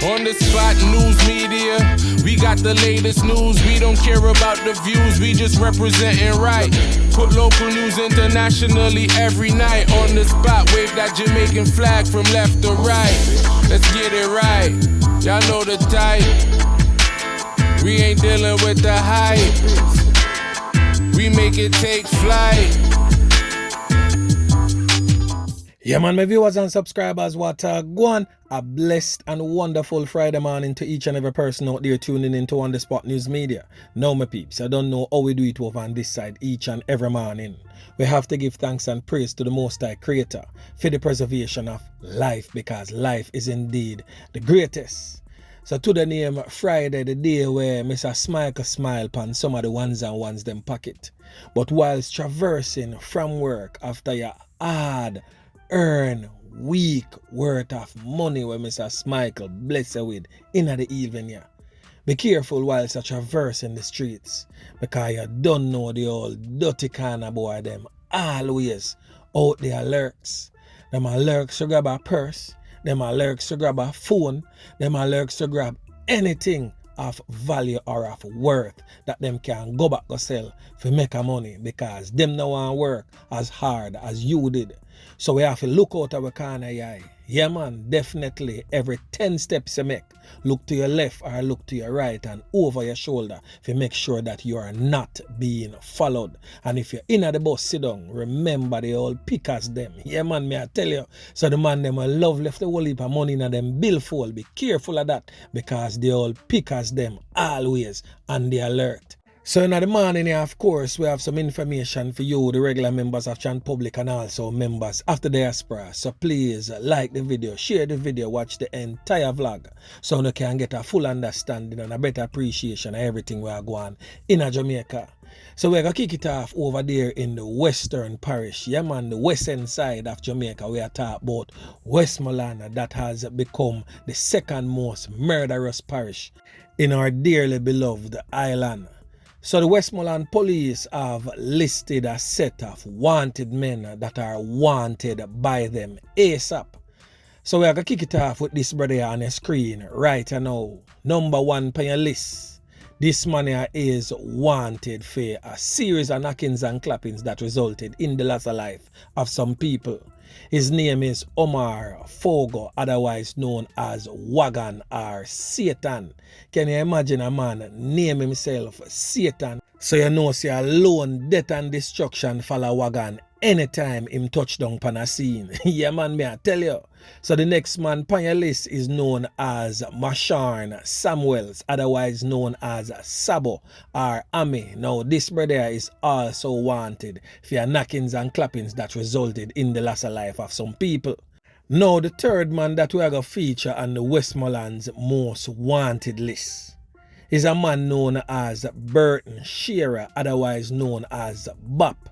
On the spot news media, we got the latest news. We don't care about the views, we just representing right. Put local news internationally every night. On the spot, wave that Jamaican flag from left to right. Let's get it right, y'all know the type. We ain't dealing with the hype, we make it take flight. Yeah man, my viewers and subscribers, what go on. A blessed and wonderful Friday morning to each and every person out there tuning into On The Spot News Media. Now my peeps, I don't know how we do it over on this side each and every morning. We have to give thanks and praise to the Most High Creator for the preservation of life, because life is indeed the greatest. So to the name Friday, the day where Mr. Smile can smile upon some of the ones and ones them pocket. But whilst traversing from work after your hard earn week worth of money where Mr. Smile bless you with in the evening, yeah. Be careful whilst you're traversing the streets, because you don't know the old dirty kind of boy them always out there lurks. Them are lurks to grab a purse, them are lurks to grab a phone, them are lurks to grab anything of value or of worth that them can go back to sell for make a money, because them no want work as hard as you did. So we have to look out our corner eye. Yeah man, definitely every 10 steps you make, look to your left or look to your right and over your shoulder to make sure that you are not being followed. And if you're in at the bus, sit down, remember the old pickers them. Yeah man, may I tell you. So the man them will love left the whole heap of money in them billfold. Be careful of that, because the old pickers them always on the alert. So in the morning, of course, we have some information for you, the regular members of Chant Public and also members of the diaspora. So please like the video, share the video, watch the entire vlog so you can get a full understanding and a better appreciation of everything we are going in Jamaica. So we're going to kick it off over there in the Western Parish. Yeah man, the western side of Jamaica. We are talking about Westmoreland, that has become the second most murderous parish in our dearly beloved island. So the Westmoreland police have listed a set of wanted men that are wanted by them ASAP. So we are going to kick it off with this brother on the screen right now. Number one on your list. This man here is wanted for a series of knockings and clappings that resulted in the loss of life of some people. His name is Omar Fogo, otherwise known as Wagon or Satan. Can you imagine a man name himself Satan? So you know, see alone death and destruction follow Wagon anytime him touch down pan a scene. Yeah man, me I tell you. So the next man on your list is known as Masharn Samuels, otherwise known as Sabo or Ami. Now this brother is also wanted for knockings and clappings that resulted in the loss of life of some people. Now the third man that we are going to feature on the Westmoreland's most wanted list is a man known as Burton Shearer, otherwise known as Bop.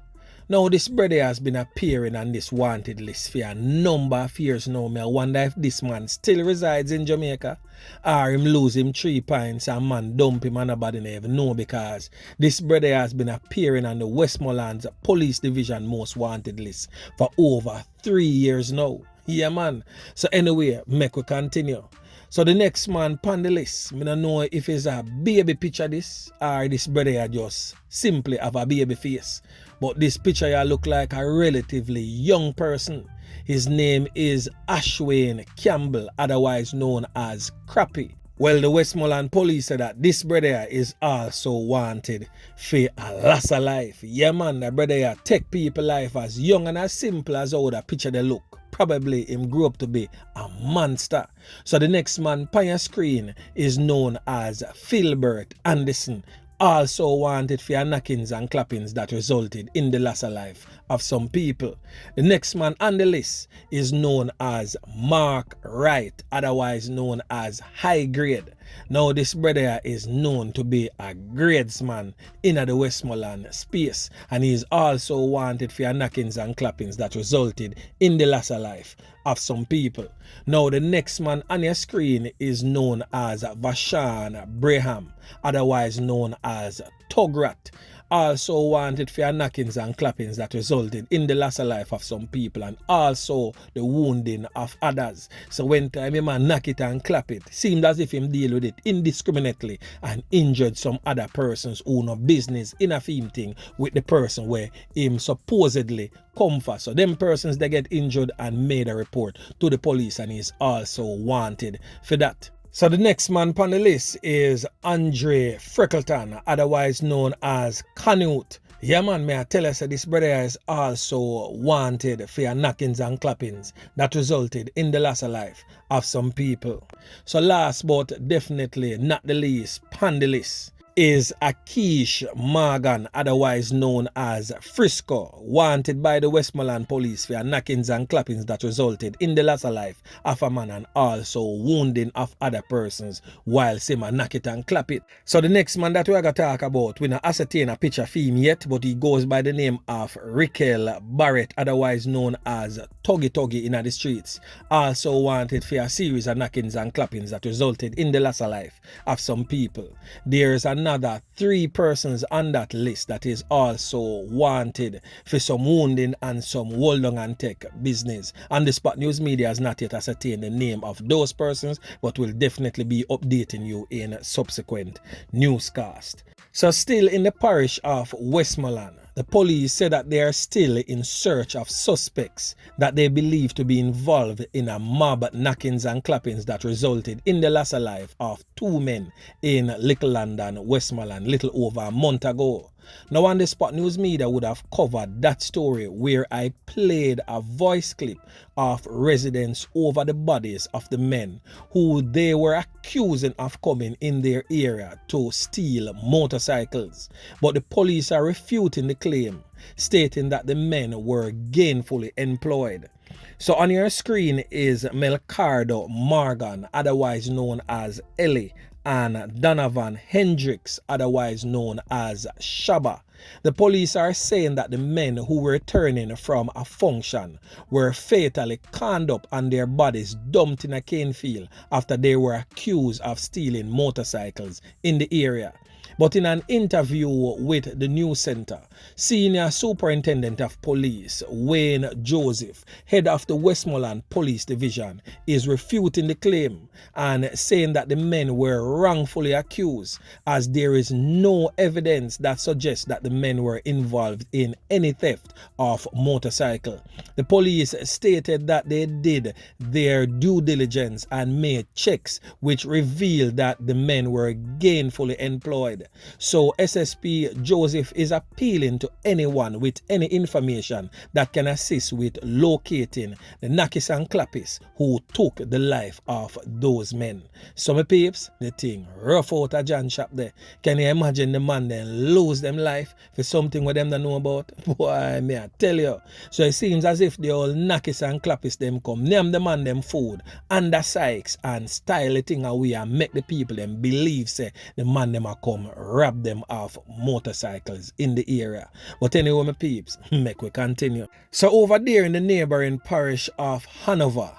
Now this brother has been appearing on this wanted list for a number of years now. I wonder if this man still resides in Jamaica or him lose him 3 points and man dump him and nobody never know, because this brother has been appearing on the Westmoreland's police division most wanted list for over 3 years now. Yeah man. So anyway, make we continue. So the next man on the list, I don't know if it's a baby picture this or this brother just simply have a baby face. But this picture here look like a relatively young person. His name is Ashwayne Campbell, otherwise known as Crappy. Well, the Westmoreland police said that this brother is also wanted for a loss of life. Yeah man, the brother here take people life as young and as simple as how the picture they look. Probably him grew up to be a monster. So the next man on your screen is known as Philbert Anderson, also wanted for knockings and clappings that resulted in the loss of life of some people. The next man on the list is known as Mark Wright, otherwise known as High Grade. Now this brother is known to be a gradesman in the Westmoreland space, and he is also wanted for knockings and clappings that resulted in the loss of life of some people. Now the next man on your screen is known as Vashan Braham, otherwise known as Tugrat, also wanted for knockings and clappings that resulted in the loss of life of some people and also the wounding of others. So when time a man knock it and clap it, seemed as if him deal with it indiscriminately and injured some other persons who no business in a theme thing with the person where him supposedly come for. So them persons they get injured and made a report to the police and is also wanted for that. So the next man on the list is Andre Freckleton, otherwise known as Canute. Yeah man, may I tell us that this brother is also wanted for knockings and clappings that resulted in the loss of life of some people. So last but definitely not the least, on the list is Akish Morgan, otherwise known as Frisco, wanted by the Westmoreland police for knockings and clappings that resulted in the loss of life of a man and also wounding of other persons while him knock it and clap it. So the next man that we're going to talk about, we not ascertain a picture of him yet, but he goes by the name of Rickell Barrett, otherwise known as Tuggy in the streets, also wanted for a series of knockings and clappings that resulted in the loss of life of some people. There's another 3 persons on that list that is also wanted for some wounding and some hold on and take business. And the Spot News Media has not yet ascertained the name of those persons, but will definitely be updating you in subsequent newscast. So still in the parish of Westmoreland, the police said that they are still in search of suspects that they believe to be involved in a mob knockings and clappings that resulted in the loss of life of 2 men in Little London, Westmoreland, little over a month ago. Now on the Spot News Media would have covered that story where I played a voice clip of residents over the bodies of the men who they were accusing of coming in their area to steal motorcycles. But the police are refuting the claim, stating that the men were gainfully employed. So on your screen is Melcardo Morgan, otherwise known as Ellie, and Donovan Hendricks, otherwise known as Shaba. The police are saying that the men who were returning from a function were fatally conned up and their bodies dumped in a cane field after they were accused of stealing motorcycles in the area. But in an interview with the news center, Senior Superintendent of Police Wayne Joseph, head of the Westmoreland Police Division, is refuting the claim and saying that the men were wrongfully accused, as there is no evidence that suggests that the men were involved in any theft of motorcycle. The police stated that they did their due diligence and made checks which revealed that the men were gainfully employed. So SSP Joseph is appealing to anyone with any information that can assist with locating the knockers and clappers who took the life of those men. So my peeps, the thing rough out a John shop there. Can you imagine the man then lose them life for something what them don't know about? Boy, may I tell you. So it seems as if the old knockers and clappers them come name the man them food under Sykes and style the thing away and make the people them believe say the man them a come rob them of motorcycles in the area. But anyway, my peeps, make we continue. So over there in the neighboring parish of Hanover,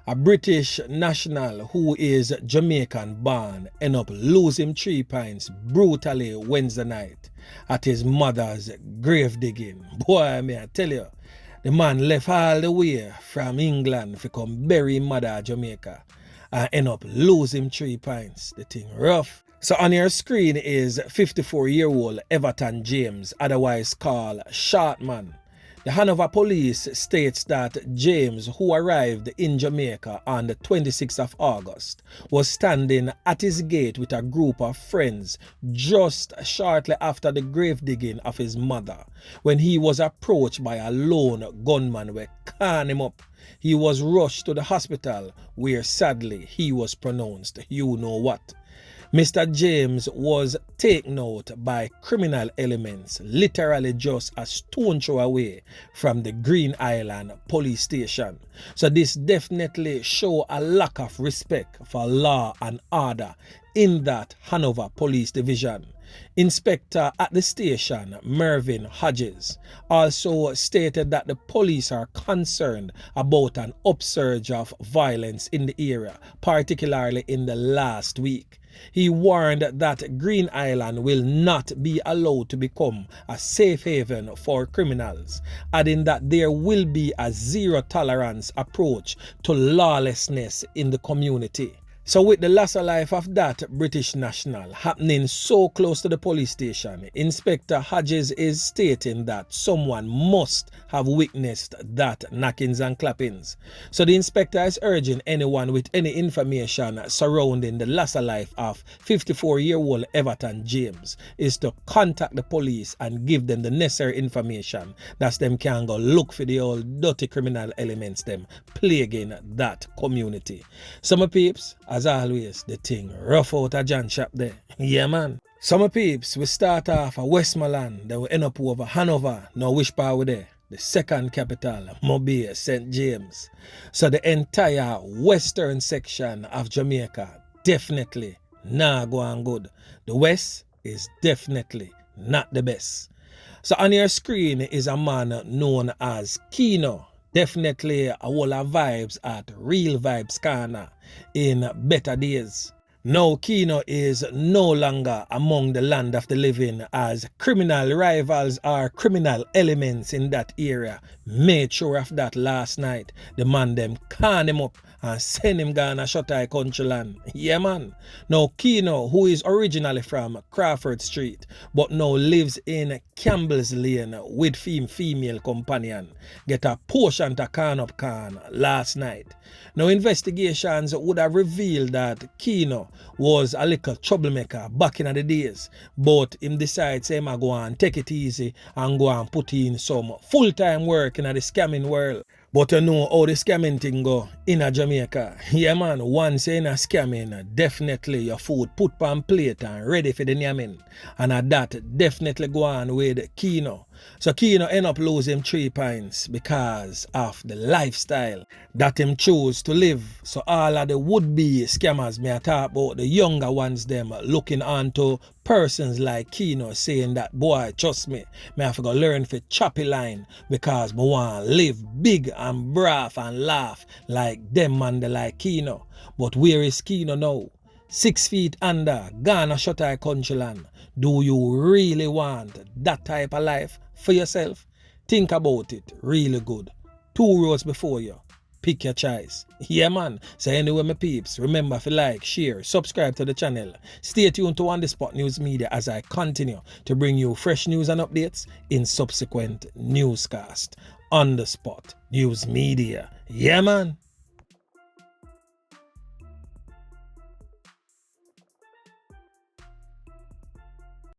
a British national who is Jamaican born end up losing 3 pints brutally Wednesday night at his mother's grave digging. Boy, may I tell you, the man left all the way from England to come bury his mother at Jamaica and end up losing 3 pints. The thing rough. So on your screen is 54-year-old Everton James, otherwise called Shortman. The Hanover police states that James, who arrived in Jamaica on the 26th of August, was standing at his gate with a group of friends just shortly after the grave digging of his mother when he was approached by a lone gunman who conned him up. He was rushed to the hospital where sadly he was pronounced you know what. Mr. James was taken out by criminal elements literally just a stone throw away from the Green Island police station. So this definitely show a lack of respect for law and order in that Hanover police division. Inspector at the station, Mervyn Hodges, also stated that the police are concerned about an upsurge of violence in the area, particularly in the last week. He warned that Green Island will not be allowed to become a safe haven for criminals, adding that there will be a zero-tolerance approach to lawlessness in the community. So with the loss of life of that British national happening so close to the police station, Inspector Hodges is stating that someone must have witnessed that knockings and clappings. So the inspector is urging anyone with any information surrounding the loss of life of 54-year-old Everton James is to contact the police and give them the necessary information that them can go look for the old dirty criminal elements them plaguing that community. So my peeps, as always, the thing rough out of John Shop there. Yeah, man. So my peeps, we start off at Westmoreland, then we end up over Hanover. Now which part we there? The second capital, Mobay, St. James. So the entire western section of Jamaica definitely not going good. The west is definitely not the best. So on your screen is a man known as Keeno. Definitely a whole of vibes at Real Vibes Corner in better days. Now Keeno is no longer among the land of the living, as criminal rivals or criminal elements in that area made sure of that last night. The man them can him up and send him gone a shut eye country land. Yeah, man. Now Keeno, who is originally from Crawford Street but now lives in Campbell's Lane with female companion, get a portion to can up can last night. Now investigations would have revealed that Keeno was a little troublemaker back in the days, but him decides him go and take it easy and go and put in some full-time work in the scamming world. But you know how the scamming thing go in a Jamaica. Yeah, man, once you're in a scamming, definitely your food put on plate and ready for the nyamming. And at that, definitely go on with Keeno. So Keeno end up losing 3 points because of the lifestyle that him choose to live. So all of the would-be scammers may talk about, the younger ones them looking onto persons like Keeno, saying that, boy, trust me, I have to go learn for choppy line because I want to live big and brav and laugh like them man they like Keeno. But where is Keeno now? 6 feet under, Ghana shut eye country land. Do you really want that type of life for yourself? Think about it really good. 2 roads before you. Pick your choice. Yeah, man. So anyway, my peeps, remember to like, share, subscribe to the channel. Stay tuned to On The Spot News Media as I continue to bring you fresh news and updates in subsequent newscast. On The Spot News Media. Yeah, man.